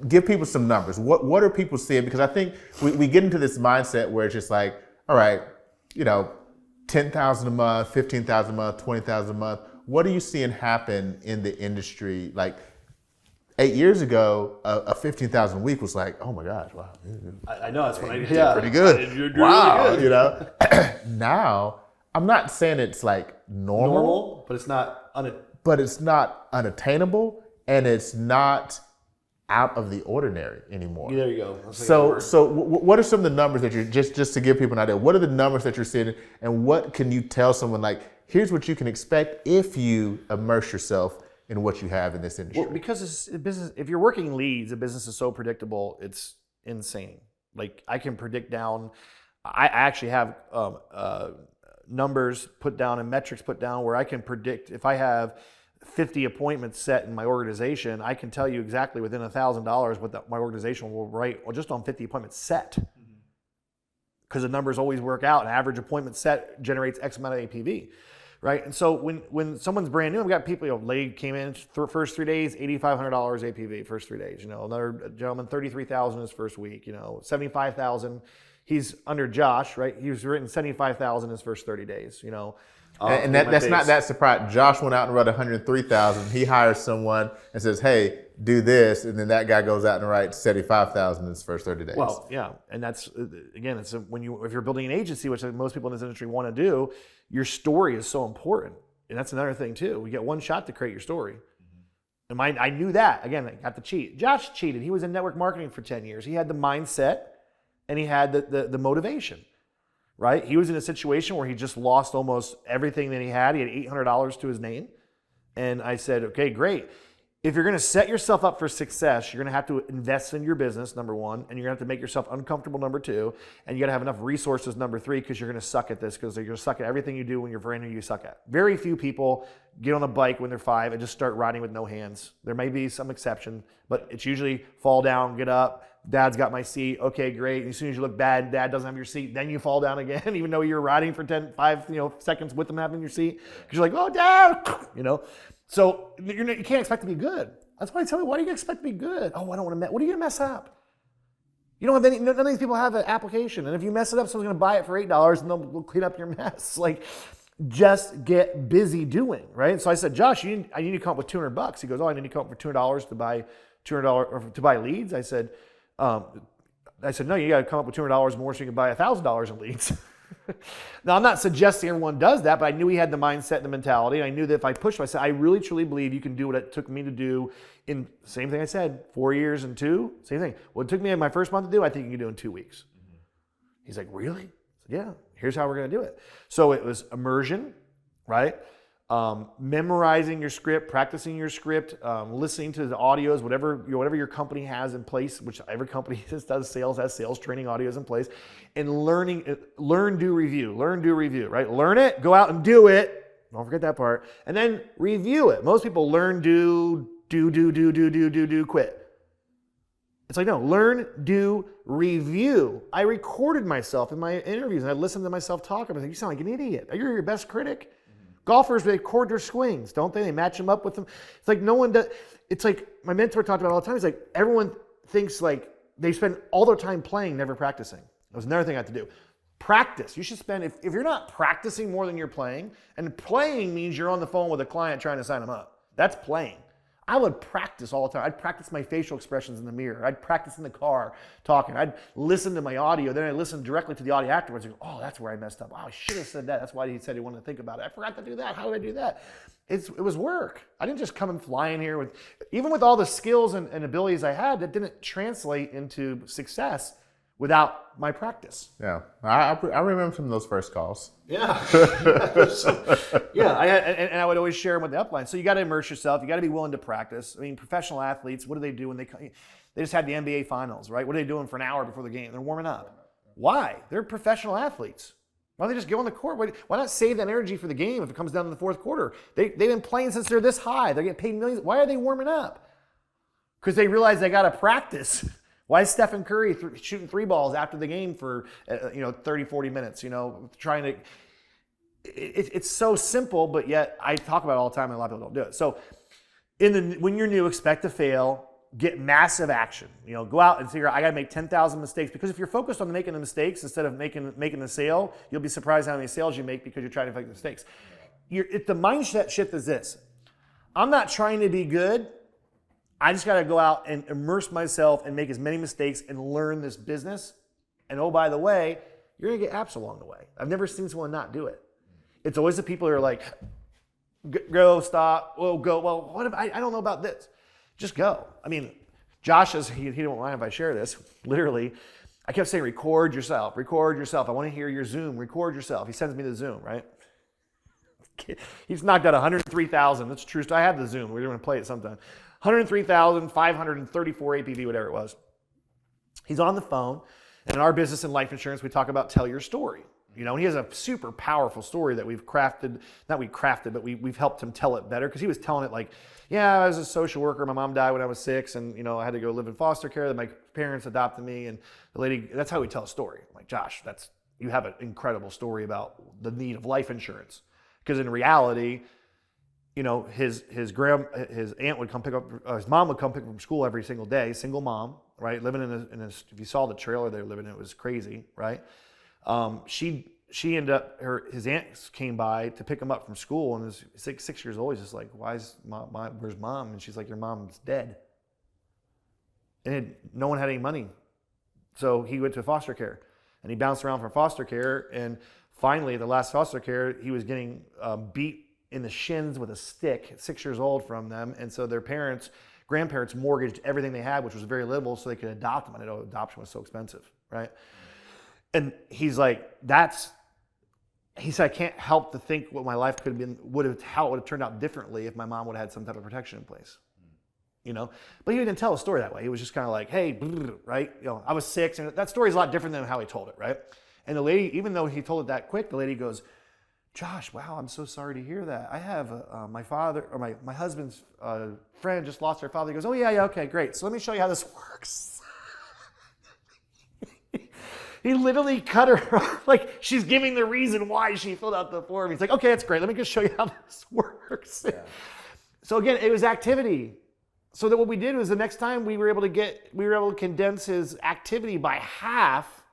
give people some numbers. What are people seeing? Because I think we get into this mindset where it's just like, all right, 10,000 a month, 15,000 a month, 20,000 a month. What are you seeing happen in the industry? Like 8 years ago, a 15,000 a week was like, oh my gosh, wow. I know, that's when I did pretty good. You're wow, really good. Now, I'm not saying it's like normal, but it's not unattainable, and it's not out of the ordinary anymore. There you go. So what are some of the numbers that you're, just to give people an idea, what are the numbers that you're seeing, and what can you tell someone, like, here's what you can expect if you immerse yourself in what you have in this industry? Well, because it's a business, if you're working leads, a business is so predictable, it's insane. Like, I can predict down, I actually have numbers put down and metrics put down where I can predict if I have 50 appointments set in my organization, I can tell you exactly within $1,000 what my organization will write, or just on 50 appointments set. Because the numbers always work out. An average appointment set generates X amount of APV, right? And so when someone's brand new, I've got people, lady came in first 3 days, $8,500 APV first 3 days. Another gentleman, $33,000 his first week. $75,000. He's under Josh, right? He was written $75,000 his first 30 days. And that's not that surprising. Josh went out and wrote 103,000. He hires someone and says, "Hey, do this," and then that guy goes out and writes 75,000 in his first 30 days. Well, yeah, and that's again, it's if you're building an agency, which most people in this industry want to do, your story is so important, and that's another thing too. We get one shot to create your story. And I knew that. Again, I got to cheat. Josh cheated. He was in network marketing for 10 years. He had the mindset, and he had the motivation. right? He was in a situation where he just lost almost everything that he had. He had $800 to his name. And I said, okay, great. If you're going to set yourself up for success, you're going to have to invest in your business, number one, and you're going to have to make yourself uncomfortable, number two, and you got to have enough resources, number three, because you're going to suck at this, because you're going to suck at everything you do when you're brand new, you suck at. Very few people get on a bike when they're 5 and just start riding with no hands. There may be some exception, but it's usually fall down, get up, Dad's got my seat, okay, great. And as soon as you look bad, Dad doesn't have your seat, then you fall down again, even though you're riding for 5 seconds with them having your seat, because you're like, oh, Dad, So you can't expect to be good. That's why I tell you, why do you expect to be good? Oh, I don't want to mess. What are you going to mess up? You don't have none of these people have an application. And if you mess it up, someone's going to buy it for $8 and they'll clean up your mess. Like, just get busy doing, right? So I said, Josh, I need to come up with $200. He goes, oh, I need to come up with $200 to buy $200 or to buy leads. I said, no, you got to come up with $200 more so you can buy $1,000 in leads. Now, I'm not suggesting everyone does that, but I knew he had the mindset and the mentality. And I knew that if I pushed him, I said, I really, truly believe you can do what it took me to do in, same thing I said, 4 years and 2, same thing. What it took me in my first month to do, I think you can do in 2 weeks. He's like, really? I said, yeah, here's how we're going to do it. So it was immersion, right? Memorizing your script, practicing your script, listening to the audios, whatever your company has in place, which every company does sales, has sales training audios in place, and learn, do, review, right? Learn it, go out and do it. Don't forget that part. And then review it. Most people learn, do, quit. It's like, no, learn, do, review. I recorded myself in my interviews and I listened to myself talk. I was like, you sound like an idiot. You're your best critic. Golfers, they record their swings, don't they? They match them up with them. It's like no one does. It's like my mentor talked about all the time. He's like, everyone thinks like they spend all their time playing, never practicing. That was another thing I had to do. Practice. You should spend, if you're not practicing more than you're playing, and playing means you're on the phone with a client trying to sign them up. That's playing. I would practice all the time. I'd practice my facial expressions in the mirror. I'd practice in the car talking. I'd listen to my audio. Then I'd listen directly to the audio afterwards and go, oh, that's where I messed up. Oh, I should have said that. That's why he said he wanted to think about it. I forgot to do that. How did I do that? It was work. I didn't just come and fly in here even with all the skills and abilities I had, that didn't translate into success without my practice. Yeah, I remember some of those first calls. Yeah. I would always share them with the upline. So you got to immerse yourself. You got to be willing to practice. I mean, professional athletes, what do they do when they just had the NBA finals, right? What are they doing for an hour before the game? They're warming up. Why? They're professional athletes. Why don't they just go on the court? Why not save that energy for the game if it comes down to the fourth quarter? They've been playing since they're this high. They're getting paid millions. Why are they warming up? Because they realize they got to practice. Why is Stephen Curry shooting 3 balls after the game for 30, 40 minutes, trying to, it's so simple, but yet I talk about it all the time and a lot of people don't do it. So when you're new, expect to fail, get massive action, go out and figure out, I got to make 10,000 mistakes, because if you're focused on making the mistakes instead of making the sale, you'll be surprised how many sales you make because you're trying to make the mistakes. The mindset shift is this. I'm not trying to be good. I just got to go out and immerse myself and make as many mistakes and learn this business. And oh, by the way, you're going to get apps along the way. I've never seen someone not do it. It's always the people who are like, go, stop, go. Well, what if I don't know about this? Just go. I mean, Josh he don't mind if I share this. Literally, I kept saying, record yourself. I want to hear your Zoom. Record yourself. He sends me the Zoom, right? He's knocked out 103,000. That's true. I have the Zoom. We're going to play it sometime. 103,534 APV, whatever it was. He's on the phone, and in our business in life insurance, we talk about tell your story. And he has a super powerful story that we've crafted, but we've helped him tell it better, because he was telling it like, yeah, I was a social worker. My mom died when I was 6, and I had to go live in foster care. Then my parents adopted me, and the lady. That's how we tell a story. I'm like, Josh, you have an incredible story about the need of life insurance, because in reality, his aunt would come pick up, his mom would come pick him from school every single day, single mom, right? Living in a if you saw the trailer they were living in, it was crazy, right? She ended up, his aunt came by to pick him up from school, and was 6 years old. He's just like, where's mom? And she's like, your mom's dead. And no one had any money. So he went to foster care, and he bounced around from foster care, and finally, the last foster care, he was getting beat in the shins with a stick, 6 years old, from them. And so their grandparents mortgaged everything they had, which was very little, so they could adopt him. I know adoption was so expensive, right? And he's like, he said, I can't help to think what my life could have been, how it would have turned out differently if my mom would have had some type of protection in place. You know, but he didn't tell a story that way. He was just kind of like, hey, right? You know, I was 6, and that story is a lot different than how he told it, right? And the lady, even though he told it that quick, the lady goes, Josh, wow, I'm so sorry to hear that. I have my father, or my husband's friend just lost their father. He goes, oh yeah, okay, great. So let me show you how this works. He literally cut her off, like she's giving the reason why she filled out the form. He's like, okay, that's great. Let me just show you how this works. Yeah. So again, it was activity. So that what we did was the next time we were able to condense his activity by half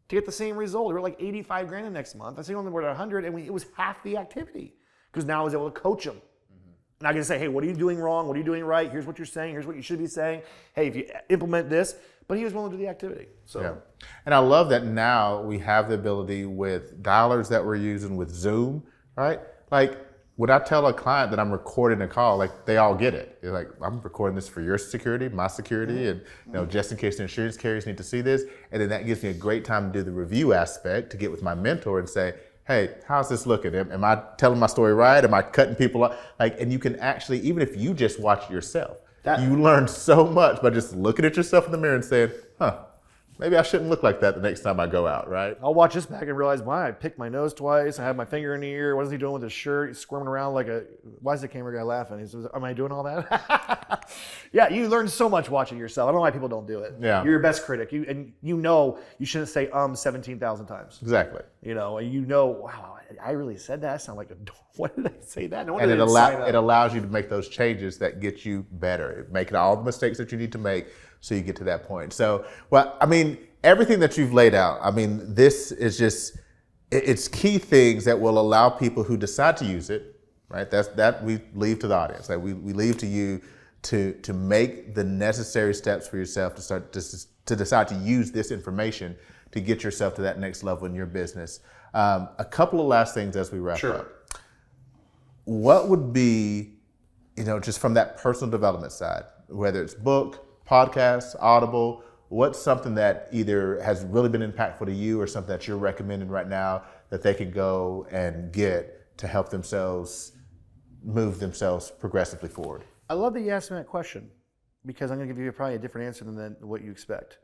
to get the same result. We were like 85 grand the next month. I think only we're at 100, and it was half the activity because now I was able to coach him. And I can say, hey, what are you doing wrong? What are you doing right? Here's what you're saying. Here's what you should be saying. Hey, if you implement this. But he was willing to do the activity. So, yeah. And I love that now we have the ability with dollars that we're using with Zoom, right? Like when I tell a client that I'm recording a call, like they all get it. They're like, I'm recording this for your security, my security, and just in case the insurance carriers need to see this. And then that gives me a great time to do the review aspect to get with my mentor and say, hey, how's this looking? Am I telling my story right? Am I cutting people off? Like, and you can actually, even if you just watch it yourself, you learn so much by just looking at yourself in the mirror and saying, maybe I shouldn't look like that the next time I go out, right? I'll watch this back and realize, why I picked my nose twice. I had my finger in the ear. What is he doing with his shirt? He's squirming around like why is the camera guy laughing? He says, am I doing all that? Yeah, you learn so much watching yourself. I don't know why people don't do it. Yeah. You're your best critic. You know you shouldn't say 17,000 times. Exactly. You know, wow, I really said that. I sound like what did I say that? No and it allows you to make those changes that get you better, making all the mistakes that you need to make so you get to that point. So, well, I mean, everything that you've laid out, I mean, this is just, it's key things that will allow people who decide to use it, right? That we leave to the audience. Like we leave to you to make the necessary steps for yourself to start to decide to use this information to get yourself to that next level in your business. A couple of last things as we wrap up. What would be, just from that personal development side, whether it's book, podcast, Audible, what's something that either has really been impactful to you or something that you're recommending right now that they can go and get to help themselves move themselves progressively forward? I love that you asked me that question because I'm going to give you probably a different answer than what you expect.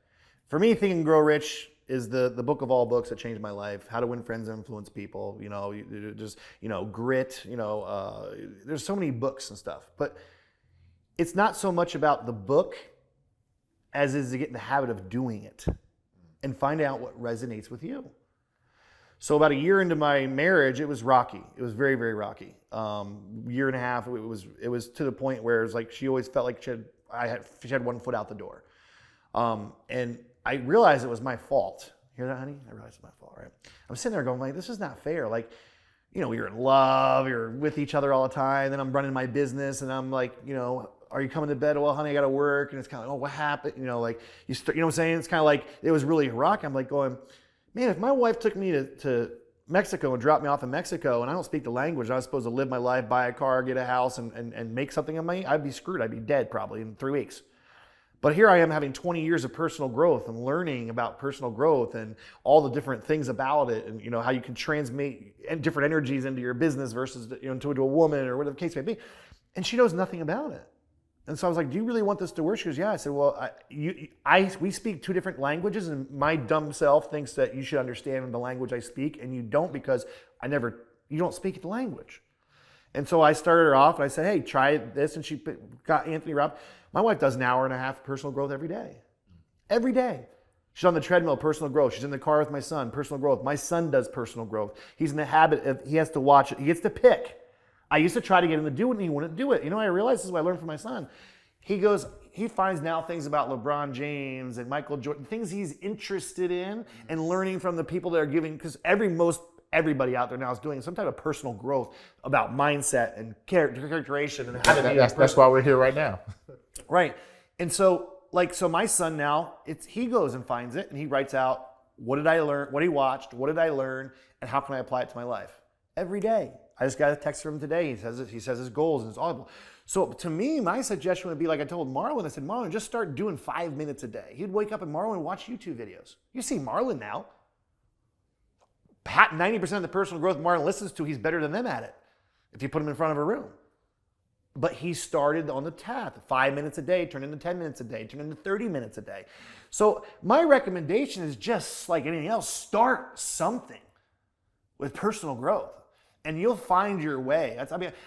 For me, Think and Grow Rich is the book of all books that changed my life. How to Win Friends and Influence People. Grit. There's so many books and stuff, but it's not so much about the book as is to get in the habit of doing it and find out what resonates with you. So about a year into my marriage, it was rocky. It was very, very rocky. Year and a half, it was to the point where it was like she always felt like she had one foot out the door. And I realized it was my fault. Hear that, honey? I realized it's my fault, right? I'm sitting there going, like, this is not fair. Like, we were in love, we were with each other all the time. Then I'm running my business, and I'm like, are you coming to bed? Well, honey, I got to work. And it's kind of like, oh, what happened? You know what I'm saying? It's kind of like, it was really rocky. I'm like going, man, if my wife took me to Mexico and dropped me off in Mexico and I don't speak the language, I was supposed to live my life, buy a car, get a house, and make something of money, I'd be screwed. I'd be dead probably in 3 weeks. But here I am having 20 years of personal growth and learning about personal growth and all the different things about it, and how you can transmit different energies into your business versus to a woman or whatever the case may be. And she knows nothing about it. And so I was like, do you really want this to work? She goes, yeah. I said, well, we speak 2 different languages, and my dumb self thinks that you should understand the language I speak, and you don't because you don't speak the language. And so I started her off, and I said, hey, try this. And she got Anthony Robbins. My wife does an hour and a half of personal growth every day. Every day. She's on the treadmill, personal growth. She's in the car with my son, personal growth. My son does personal growth. He's in the habit of, he has to watch it. He gets to pick. I used to try to get him to do it, and he wouldn't do it. I realized this is what I learned from my son. He finds now things about LeBron James and Michael Jordan, things he's interested in, and learning from the people that are giving, because everybody out there now is doing some type of personal growth about mindset and characterization and how to be that's why we're here right now. Right. And so my son now, he goes and finds it, and he writes out, what did I learn, what he watched, what did I learn, and how can I apply it to my life? Every day. I just got a text from him today. He says his goals and his audible. So to me, my suggestion would be, like I told Marlon, I said, Marlon, just start doing 5 minutes a day. He'd wake up and Marlon would watch YouTube videos. You see Marlon now. 90% of the personal growth Martin listens to, he's better than them at it if you put him in front of a room. But he started on the path. 5 minutes a day turned into 10 minutes a day, turned into 30 minutes a day. So my recommendation is just like anything else, start something with personal growth and you'll find your way.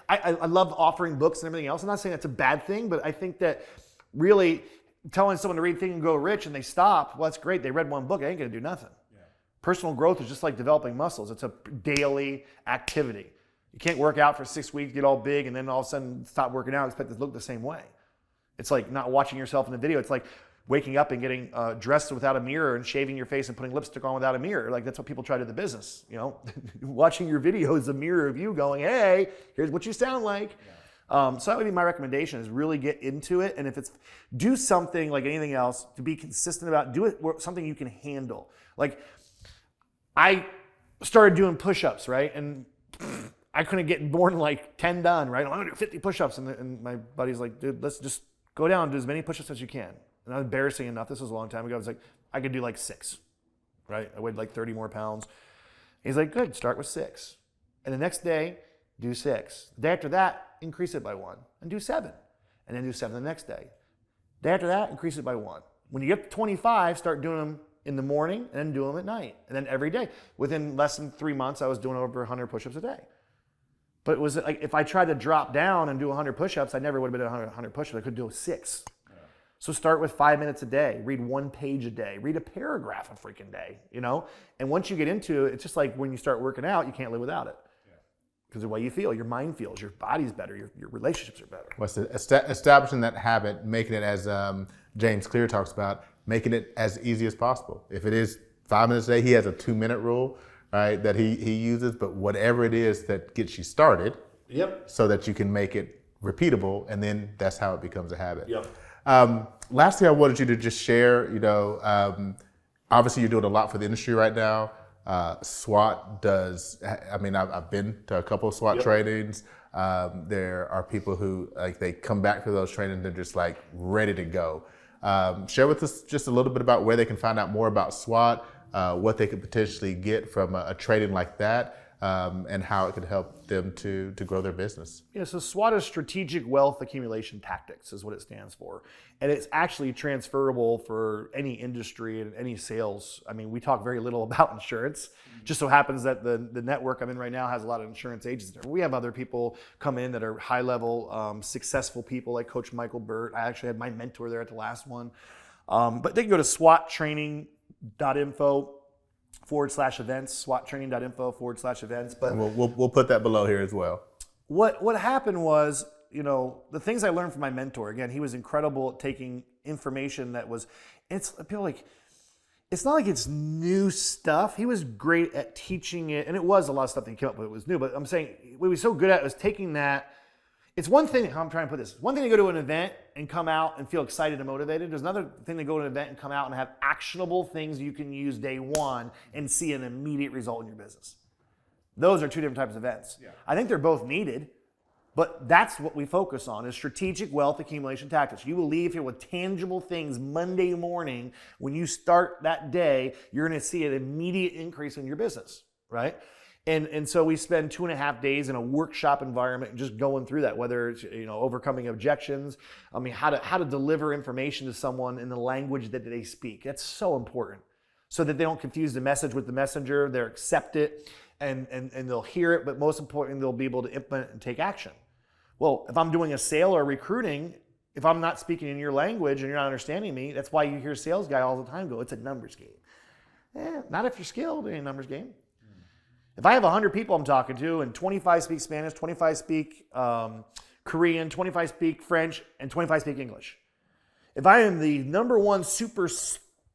I love offering books and everything else. I'm not saying that's a bad thing, but I think that really telling someone to read Think and Grow Rich and they stop, well, that's great. They read one book, they ain't gonna do nothing. Yeah. Personal growth is just like developing muscles. It's a daily activity. You can't work out for 6 weeks, get all big, and then all of a sudden stop working out and expect it to look the same way. It's like not watching yourself in the video. It's like waking up and getting dressed without a mirror and shaving your face and putting lipstick on without a mirror. Like that's what people try to do in the business. You know, watching your video is a mirror of you going, hey, here's what you sound like. Yeah. So that would be my recommendation is really get into it. And if it's do something like anything else to be consistent about, do it something you can handle. Like I started doing push-ups, right? And I couldn't get more than like 10 done, right? I'm gonna do 50 push-ups. And my buddy's like, dude, let's just go down and do as many push-ups as you can. And I was embarrassing enough. This was a long time ago. I was like, I could do like 6, right? I weighed like 30 more pounds. He's like, good, start with 6. And the next day, do 6. The day after that, increase it by 1 and do 7. And then do 7 the next day. The day after that, increase it by 1. When you get to 25, start doing them in the morning and then do them at night. And then every day. Within less than 3 months, I was doing over 100 push-ups a day. But it was like if I tried to drop down and do 100 push-ups, I never would have been 100 push-ups. I could do 6. Yeah. So start with 5 minutes a day. Read 1 page a day. Read a paragraph a freaking day, you know? And once you get into it, it's just like when you start working out, you can't live without it. Because the way you feel, your mind feels, your body's better, your relationships are better. What's establishing that habit, making it as James Clear talks about, making it as easy as possible. If it is 5 minutes a day, he has a 2-minute rule, right, that he uses, but whatever it is that gets you started, yep, so that you can make it repeatable, and then that's how it becomes a habit. Yep. Lastly, I wanted you to just share, you know, obviously you're doing a lot for the industry right now. SWAT does, I mean, I've been to a couple of SWAT yep. trainings. There are people who, like, they come back to those trainings and they're just like ready to go. Share with us just a little bit about where they can find out more about SWAT, what they could potentially get from a training like that, and how it could help them to grow their business. Yeah, so SWAT is Strategic Wealth Accumulation Tactics is what it stands for. And it's actually transferable for any industry and any sales. I mean, we talk very little about insurance. Just so happens that the network I'm in right now has a lot of insurance agents there. We have other people come in that are high-level, successful people like Coach Michael Burt. I actually had my mentor there at the last one. But they can go to swattraining.info/events, swattraining.info/events. But we'll put that below here as well. What happened was, you know, the things I learned from my mentor, again, he was incredible at taking information that was, it's people like, it's not like it's new stuff. He was great at teaching it, and it was a lot of stuff that he came up with that was new, but I'm saying what he was so good at was taking that. It's one thing, how I'm trying to put this, one thing to go to an event and come out and feel excited and motivated. There's another thing to go to an event and come out and have actionable things you can use day one and see an immediate result in your business. Those are two different types of events. Yeah. I think they're both needed, but that's what we focus on is strategic wealth accumulation tactics. You will leave here with tangible things Monday morning. When you start that day, you're going to see an immediate increase in your business, right? And so we spend 2.5 days in a workshop environment just going through that, whether it's, you know, overcoming objections. I mean, how to deliver information to someone in the language that they speak. That's so important so that they don't confuse the message with the messenger. They'll accept it and they'll hear it, but most importantly, they'll be able to implement and take action. Well, if I'm doing a sale or recruiting, if I'm not speaking in your language and you're not understanding me, that's why you hear a sales guy all the time go, it's a numbers game. Not if you're skilled in a numbers game. If I have 100 people I'm talking to and 25 speak Spanish, 25 speak Korean, 25 speak French, and 25 speak English. If I am the number one super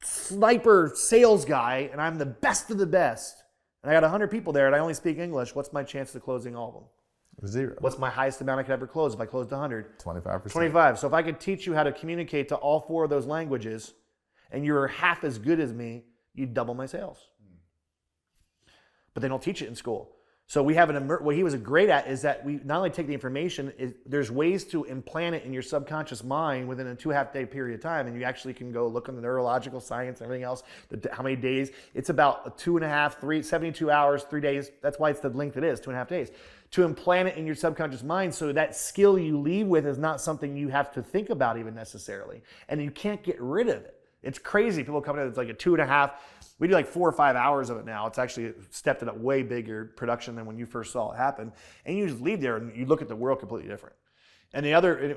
sniper sales guy and I'm the best of the best, and I got 100 people there and I only speak English, what's my chance of closing all of them? 0. What's my highest amount I could ever close if I closed 100? 25%. 25. So if I could teach you how to communicate to all 4 of those languages and you're half as good as me, you'd double my sales. But they don't teach it in school. So we have what he was great at is that we not only take the information, there's ways to implant it in your subconscious mind within a 2.5 day period of time. And you actually can go look on the neurological science and everything else, how many days. It's about 72 hours, 3 days. That's why it's the length it is, 2.5 days. To implant it in your subconscious mind so that skill you leave with is not something you have to think about even necessarily. And you can't get rid of it. It's crazy. People come in, it's like a 2.5. We do like 4 or 5 hours of it now. It's actually stepped it up way bigger production than when you first saw it happen. And you just leave there and you look at the world completely different. And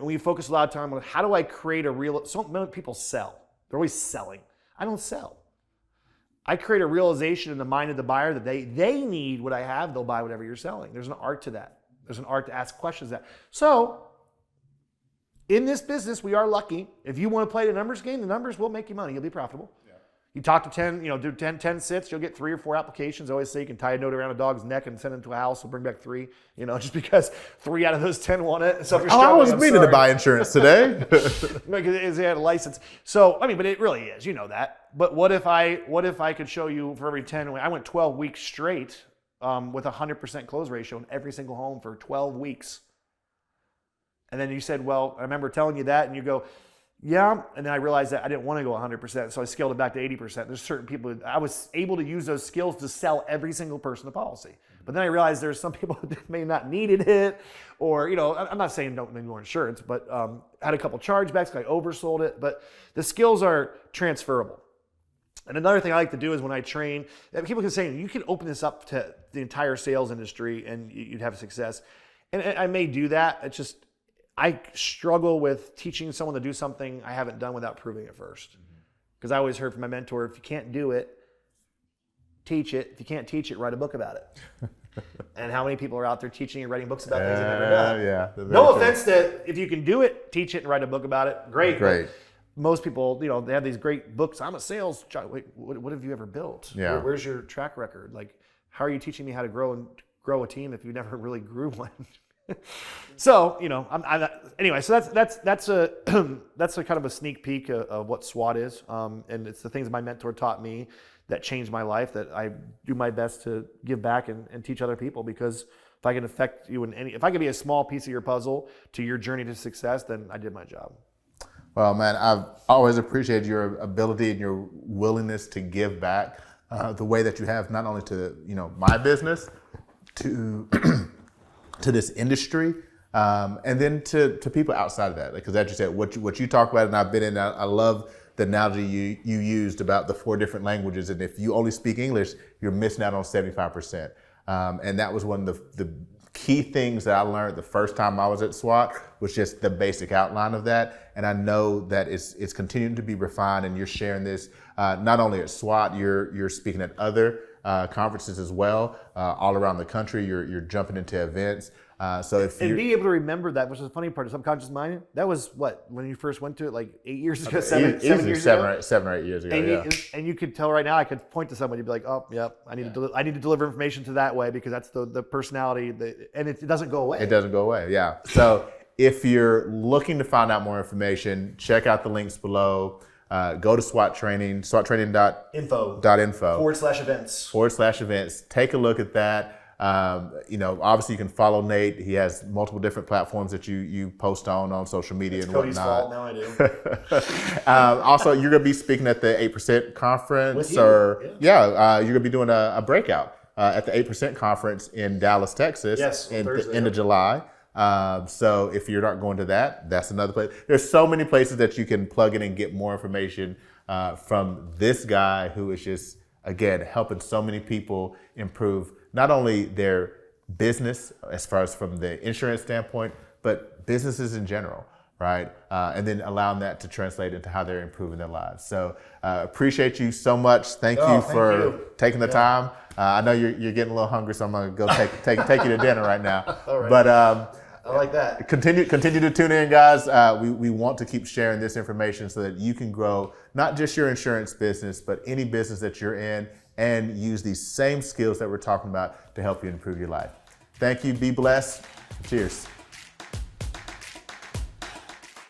we focus a lot of time on how do I create a real, so many people sell. They're always selling. I don't sell. I create a realization in the mind of the buyer that they need what I have, they'll buy whatever you're selling. There's an art to that. There's an art to ask questions that. So, in this business, we are lucky. If you want to play the numbers game, the numbers will make you money. You'll be profitable. Yeah. You talk to 10, do 10 sits, you'll get 3 or 4 applications. I always say you can tie a note around a dog's neck and send it to a house. We'll bring back 3, just because 3 out of those 10 want it. So if you're I was struggling, meaning to buy insurance today. Because they had a license. So, but it really is, that. But what if I could show you for every 10, I went 12 weeks straight with 100% close ratio in every single home for 12 weeks. And then you said, well, I remember telling you that, and you go, yeah. And then I realized that I didn't want to go 100%, so I scaled it back to 80%. There's certain people, I was able to use those skills to sell every single person a policy. But then I realized there's some people that may not needed it, or, I'm not saying don't need more insurance, but had a couple chargebacks, I oversold it. But the skills are transferable. And another thing I like to do is when I train, people can say, you can open this up to the entire sales industry and you'd have success. And I may do that. It's just, I struggle with teaching someone to do something I haven't done without proving it first. Because I always heard from my mentor, if you can't do it, teach it. If you can't teach it, write a book about it. And how many people are out there teaching and writing books about things they've never done? Yeah. No offense that if you can do it, teach it and write a book about it, great. But most people, they have these great books. I'm a sales guy. Wait, what have you ever built? Yeah. Where's your track record? Like, how are you teaching me how to grow a team if you never really grew one? So, anyway, so that's a kind of a sneak peek of what SWAT is. And it's the things my mentor taught me that changed my life, that I do my best to give back and teach other people, because if I can affect you if I can be a small piece of your puzzle to your journey to success, then I did my job. Well, man, I've always appreciated your ability and your willingness to give back the way that you have, not only to, my business, to to this industry, and then to people outside of that. Because as you said, what you talk about, and I've been in, I love the analogy you used about the 4 different languages, and if you only speak English, you're missing out on 75%. And that was one of the key things that I learned the first time I was at SWAT, was just the basic outline of that. And I know that it's continuing to be refined, and you're sharing this not only at SWAT, you're speaking at other conferences as well, all around the country. You're jumping into events. So if you be able to remember that, which is the funny part of subconscious mind, that was what, when you first went to it, like 8 years ago, 7 years ago? 7 or 8 years ago, and you could tell right now, I could point to somebody and be like, oh, yep, I need to deliver information to that way, because that's the personality, and it doesn't go away. It doesn't go away, yeah. So if you're looking to find out more information, check out the links below. Go to SWAT Training, swattraining.info /events. Take a look at that. Obviously you can follow Nate. He has multiple different platforms that you post on social media and Cody's whatnot. Fault, now I do. Also, you're going to be speaking at the 8% conference, with you. You're going to be doing a breakout at the 8% conference in Dallas, Texas, in the end of July. So if you're not going to that, that's another place. There's so many places that you can plug in and get more information from this guy who is just, again, helping so many people improve not only their business as far as from the insurance standpoint, but businesses in general, right? And then allowing that to translate into how they're improving their lives. So appreciate you so much. Thank you for taking the time. I know you're getting a little hungry, so I'm gonna go take you to dinner right now. All right. But I like that. Continue to tune in, guys. We want to keep sharing this information so that you can grow not just your insurance business, but any business that you're in, and use these same skills that we're talking about to help you improve your life. Thank you. Be blessed. Cheers.